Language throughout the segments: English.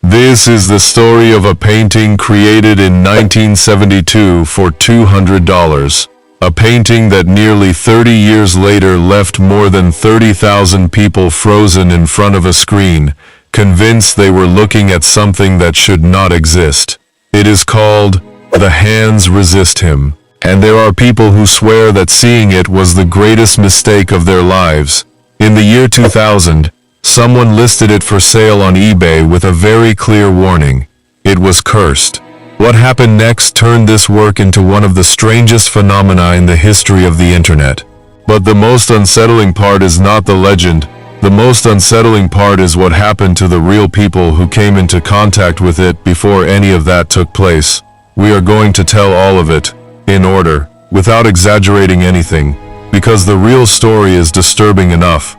This is the story of a painting created in 1972 for $200. A painting that nearly 30 years later left more than 30,000 people frozen in front of a screen, convinced they were looking at something that should not exist. It is called The Hands Resist Him, and there are people who swear that seeing it was the greatest mistake of their lives. In the year 2000, someone listed it for sale on eBay with a very clear warning. It was cursed. What happened next turned this work into one of the strangest phenomena in the history of the internet. But the most unsettling part is not the legend. The most unsettling part is what happened to the real people who came into contact with it before any of that took place. We are going to tell all of it, in order, without exaggerating anything, because the real story is disturbing enough.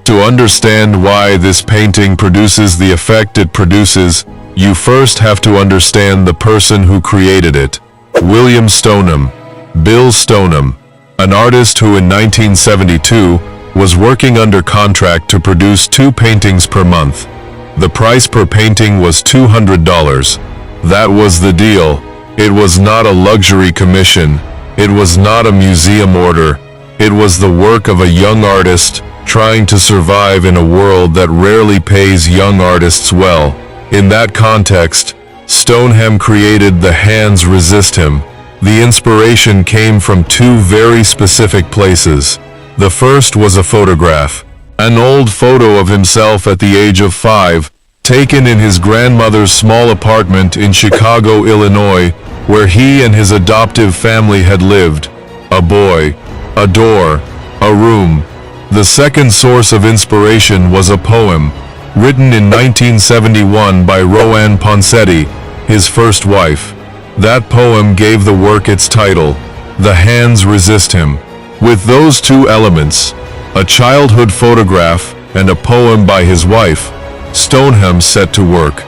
To understand why this painting produces the effect it produces, you first have to understand the person who created it. William Stoneham, Bill Stoneham, an artist who in 1972 was working under contract to produce 2 paintings per month. The price per painting was $200. That was the deal. It was not a luxury commission. It was not a museum order. It was the work of a young artist trying to survive in a world that rarely pays young artists well. In that context, Stoneham created The Hands Resist Him. The inspiration came from 2 very specific places. The first was a photograph, an old photo of himself at the age of 5, taken in his grandmother's small apartment in Chicago, Illinois, where he and his adoptive family had lived. A boy, a door, a room. The second source of inspiration was a poem, written in 1971 by Roanne Poncetti, his first wife. That poem gave the work its title, The Hands Resist Him. With those 2 elements, a childhood photograph and a poem by his wife, Stoneham set to work.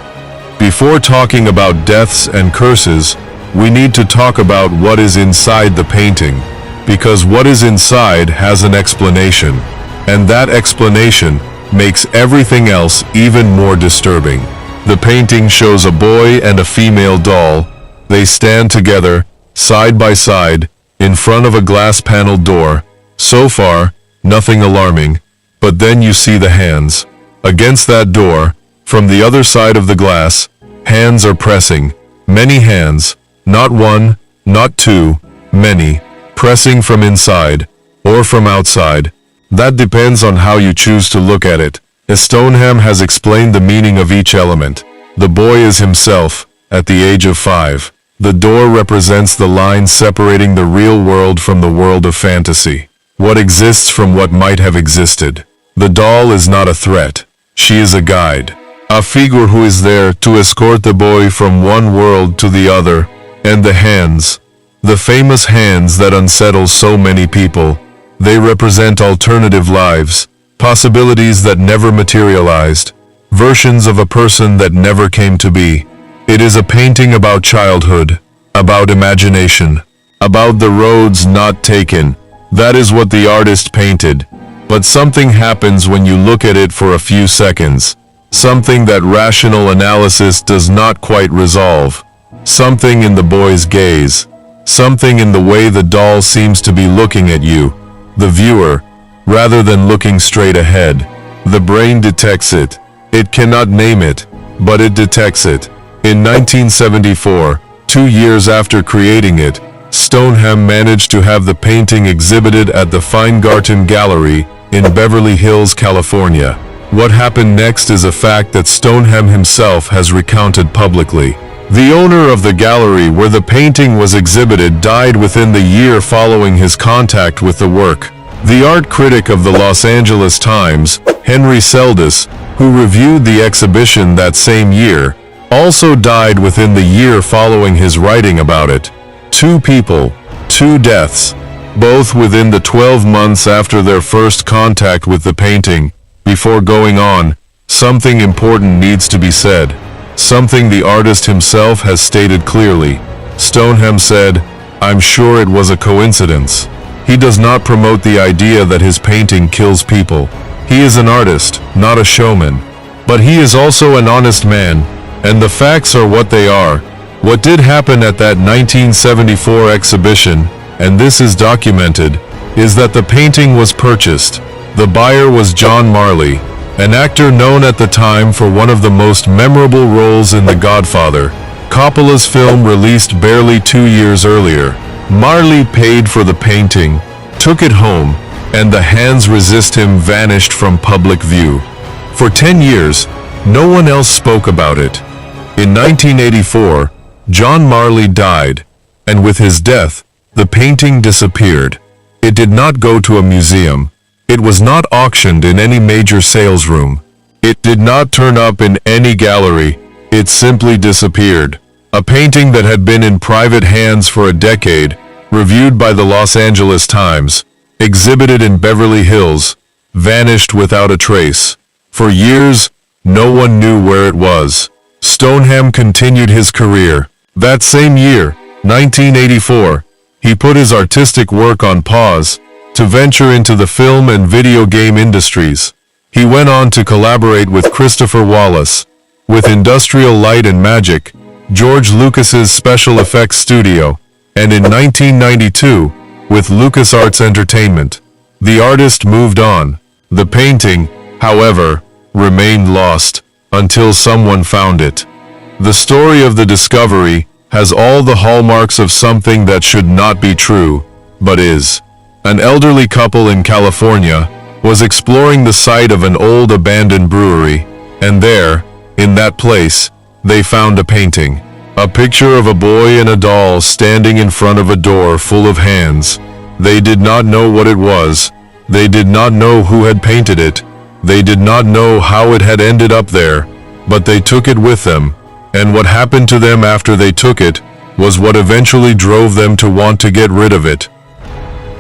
Before talking about deaths and curses, we need to talk about what is inside the painting, because what is inside has an explanation, and that explanation makes everything else even more disturbing. The painting shows a boy and a female doll. They stand together, side by side, in front of a glass-paneled door. So far, nothing alarming, but then you see the hands. Against that door, from the other side of the glass, hands are pressing. Many hands, not 1, not 2, many, pressing from inside, or from outside. That depends on how you choose to look at it. Stoneham has explained the meaning of each element. The boy is himself, at the age of 5. The door represents the line separating the real world from the world of fantasy. What exists from what might have existed. The doll is not a threat. She is a guide. A figure who is there to escort the boy from one world to the other. And the hands. The famous hands that unsettle so many people. They represent alternative lives, possibilities that never materialized, versions of a person that never came to be. It is a painting about childhood, about imagination, about the roads not taken. That is what the artist painted. But something happens when you look at it for a few seconds. Something that rational analysis does not quite resolve. Something in the boy's gaze. Something in the way the doll seems to be looking at you, the viewer, rather than looking straight ahead. The brain detects it. It cannot name it, but it detects it. In 1974, 2 years after creating it, Stoneham managed to have the painting exhibited at the Feingarten Gallery in Beverly Hills, California. What happened next is a fact that Stoneham himself has recounted publicly. The owner of the gallery where the painting was exhibited died within the year following his contact with the work. The art critic of the Los Angeles Times, Henry Seldis, who reviewed the exhibition that same year, also died within the year following his writing about it. 2 people, 2 deaths, both within the 12 months after their first contact with the painting. Before going on, something important needs to be said. Something the artist himself has stated clearly. Stoneham said, "I'm sure it was a coincidence." He does not promote the idea that his painting kills people. He is an artist, not a showman. But he is also an honest man. And the facts are what they are. What did happen at that 1974 exhibition, and this is documented, is that the painting was purchased. The buyer was John Marley, an actor known at the time for one of the most memorable roles in The Godfather, Coppola's film released barely 2 years earlier. Marley paid for the painting, took it home, and the hands resist him vanished from public view. For 10 years, no one else spoke about it. In 1984, John Marley died, and with his death, the painting disappeared. It did not go to a museum. It was not auctioned in any major sales room. It did not turn up in any gallery. It simply disappeared. A painting that had been in private hands for a decade, reviewed by the Los Angeles Times, exhibited in Beverly Hills, vanished without a trace. For years, no one knew where it was. Stoneham continued his career. That same year, 1984, he put his artistic work on pause to venture into the film and video game industries. He went on to collaborate with Christopher Wallace, with Industrial Light and Magic, George Lucas's special effects studio, and in 1992, with LucasArts Entertainment. The artist moved on. The painting, however, remained lost until someone found it. The story of the discovery has all the hallmarks of something that should not be true, but is. An elderly couple in California was exploring the site of an old abandoned brewery, and there, in that place, they found a painting. A picture of a boy and a doll standing in front of a door full of hands. They did not know what it was. They did not know who had painted it. They did not know how it had ended up there, but they took it with them, and what happened to them after they took it was what eventually drove them to want to get rid of it.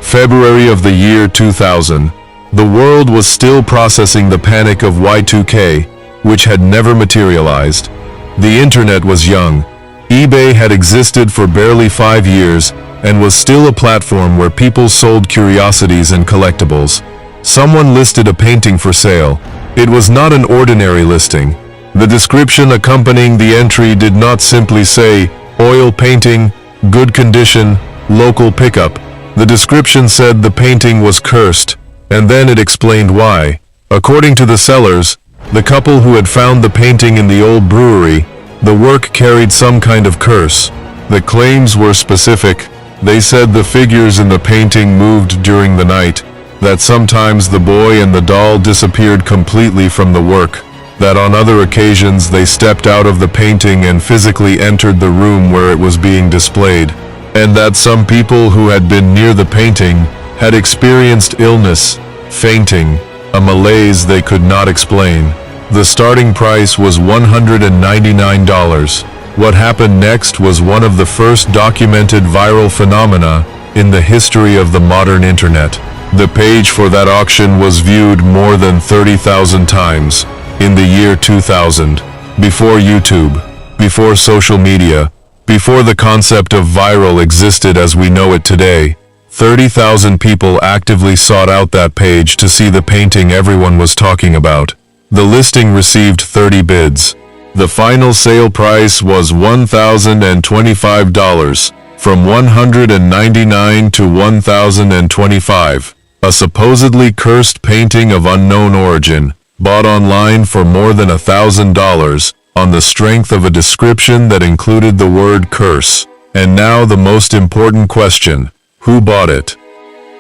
February of the year 2000. The world was still processing the panic of Y2K, which had never materialized. The internet was young. eBay had existed for barely 5 years and was still a platform where people sold curiosities and collectibles. Someone listed a painting for sale. It was not an ordinary listing. The description accompanying the entry did not simply say, oil painting, good condition, local pickup. The description said the painting was cursed, and then it explained why. According to the sellers, the couple who had found the painting in the old brewery, the work carried some kind of curse. The claims were specific. They said the figures in the painting moved during the night, that sometimes the boy and the doll disappeared completely from the work, that on other occasions they stepped out of the painting and physically entered the room where it was being displayed, and that some people who had been near the painting had experienced illness, fainting, a malaise they could not explain. The starting price was $199. What happened next was one of the first documented viral phenomena in the history of the modern internet. The page for that auction was viewed more than 30,000 times in the year 2000. Before YouTube, before social media, before the concept of viral existed as we know it today, 30,000 people actively sought out that page to see the painting everyone was talking about. The listing received 30 bids. The final sale price was $1,025, from $199 to $1,025. A supposedly cursed painting of unknown origin, bought online for more than $1,000, on the strength of a description that included the word curse. And now the most important question: who bought it?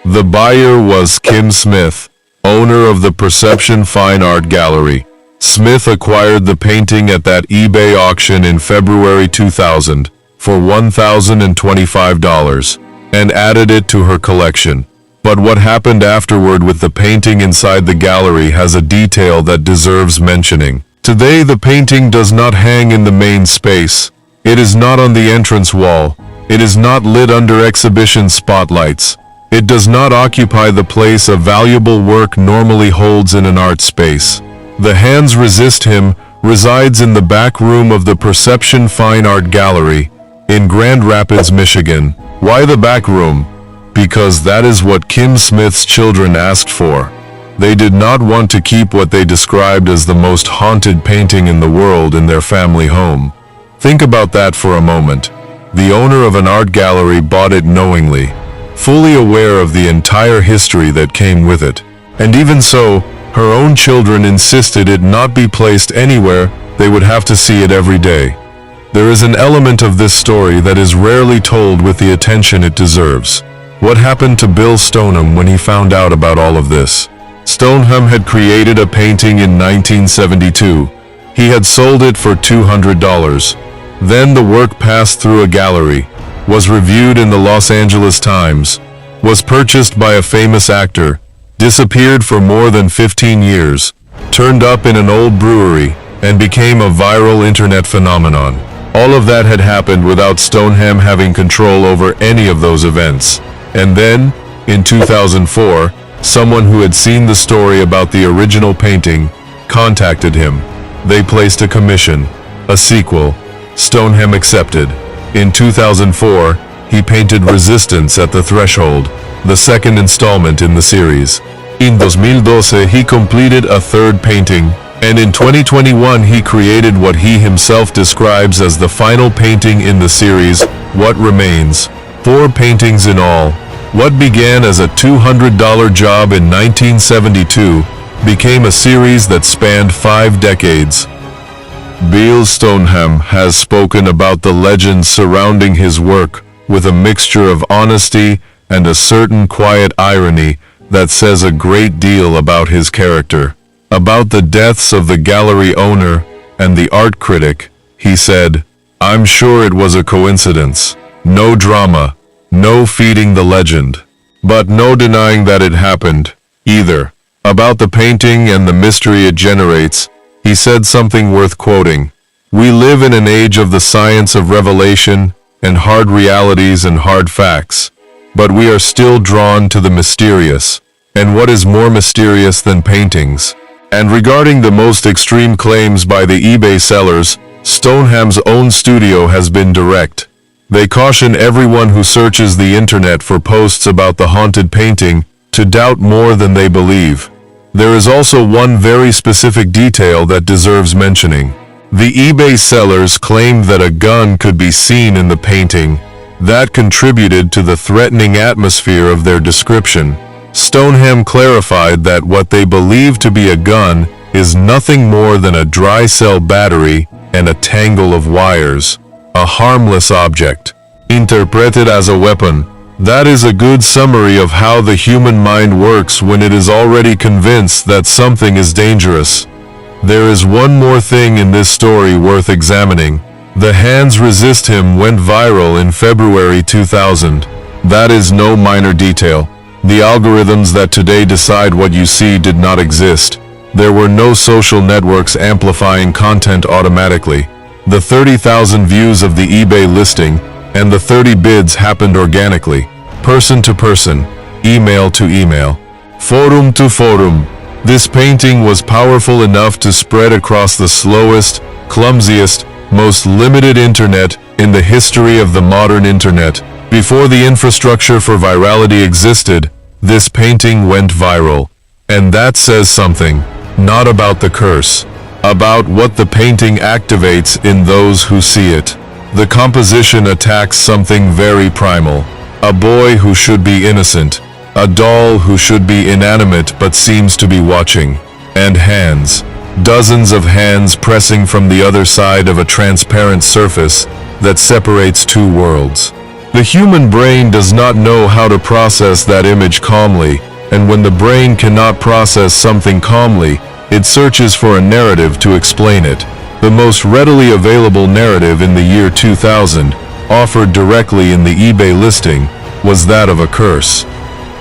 The buyer was Kim Smith, owner of the Perception Fine Art Gallery. Smith acquired the painting at that eBay auction in February 2000 for $1,025 and added it to her collection. But what happened afterward with the painting inside the gallery has a detail that deserves mentioning. Today the painting does not hang in the main space. It is not on the entrance wall. It is not lit under exhibition spotlights. It does not occupy the place a valuable work normally holds in an art space. The Hands Resist Him resides in the back room of the Perception Fine Art Gallery in Grand Rapids, Michigan. Why the back room? Because that is what Kim Smith's children asked for. They did not want to keep what they described as the most haunted painting in the world in their family home. Think about that for a moment. The owner of an art gallery bought it knowingly, fully aware of the entire history that came with it. And even so, her own children insisted it not be placed anywhere. They would have to see it every day. There is an element of this story that is rarely told with the attention it deserves. What happened to Bill Stoneham when he found out about all of this? Stoneham had created a painting in 1972. He had sold it for $200. Then the work passed through a gallery, was reviewed in the Los Angeles Times, was purchased by a famous actor, disappeared for more than 15 years, turned up in an old brewery, and became a viral internet phenomenon. All of that had happened without Stoneham having control over any of those events. And then, in 2004, someone who had seen the story about the original painting contacted him. They placed a commission, a sequel. Stoneham accepted. In 2004, he painted Resistance at the Threshold, the second installment in the series. In 2012, he completed a third painting, and in 2021 he created what he himself describes as the final painting in the series, What Remains. 4 paintings in all. What began as a $200 job in 1972 became a series that spanned 5 decades. Bill Stoneham has spoken about the legends surrounding his work with a mixture of honesty and a certain quiet irony that says a great deal about his character. About the deaths of the gallery owner and the art critic, he said, "I'm sure it was a coincidence. No drama, no feeding the legend. But no denying that it happened, either." About the painting and the mystery it generates, he said something worth quoting. "We live in an age of the science of revelation and hard realities and hard facts, but we are still drawn to the mysterious. And what is more mysterious than paintings?" And regarding the most extreme claims by the eBay sellers, Stoneham's own studio has been direct. They caution everyone who searches the internet for posts about the haunted painting to doubt more than they believe. There is also one very specific detail that deserves mentioning. The eBay sellers claimed that a gun could be seen in the painting. That contributed to the threatening atmosphere of their description. Stoneham clarified that what they believe to be a gun is nothing more than a dry cell battery and a tangle of wires, a harmless object, interpreted as a weapon. That is a good summary of how the human mind works when it is already convinced that something is dangerous. There is one more thing in this story worth examining. The Hands Resist Him went viral in February 2000. That is no minor detail. The algorithms that today decide what you see did not exist. There were no social networks amplifying content automatically. The 30,000 views of the eBay listing and the 30 bids happened organically, person to person, email to email, forum to forum. This painting was powerful enough to spread across the slowest, clumsiest, most limited internet in the history of the modern internet. Before the infrastructure for virality existed, this painting went viral. And that says something, not about the curse, about what the painting activates in those who see it. The composition attacks something very primal. A boy who should be innocent, a doll who should be inanimate but seems to be watching, and hands. Dozens of hands pressing from the other side of a transparent surface that separates two worlds. The human brain does not know how to process that image calmly, and when the brain cannot process something calmly, it searches for a narrative to explain it. The most readily available narrative in the year 2000, offered directly in the eBay listing, was that of a curse.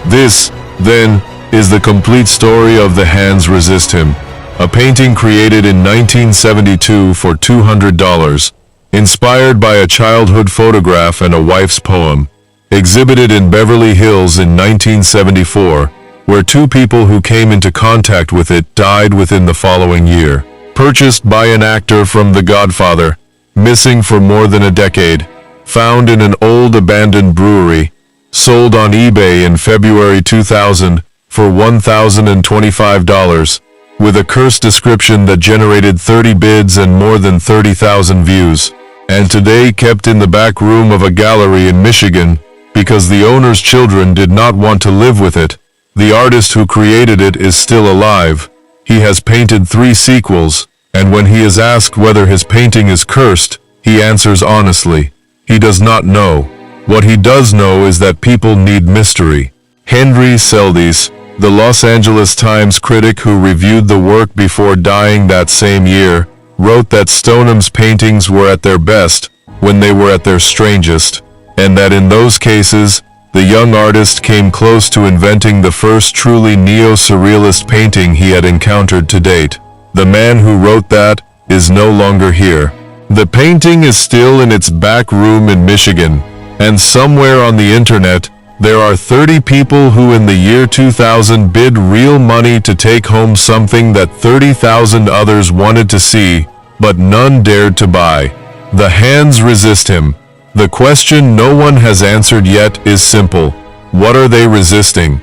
This, then, is the complete story of The Hands Resist Him, a painting created in 1972 for $200, inspired by a childhood photograph and a wife's poem, exhibited in Beverly Hills in 1974, where 2 people who came into contact with it died within the following year. Purchased by an actor from The Godfather, missing for more than a decade, found in an old abandoned brewery, sold on eBay in February 2000 for $1,025, with a curse description that generated 30 bids and more than 30,000 views, and today kept in the back room of a gallery in Michigan because the owner's children did not want to live with it. The artist who created it is still alive. He has painted 3 sequels, and when he is asked whether his painting is cursed, he answers honestly, he does not know. What he does know is that people need mystery. Henry Seldis, the Los Angeles Times critic who reviewed the work before dying that same year, wrote that Stoneham's paintings were at their best when they were at their strangest, and that in those cases, the young artist came close to inventing the first truly neo-surrealist painting he had encountered to date. The man who wrote that is no longer here. The painting is still in its back room in Michigan, and somewhere on the internet, there are 30 people who in the year 2000 bid real money to take home something that 30,000 others wanted to see, but none dared to buy. The hands resist him. The question no one has answered yet is simple. What are they resisting?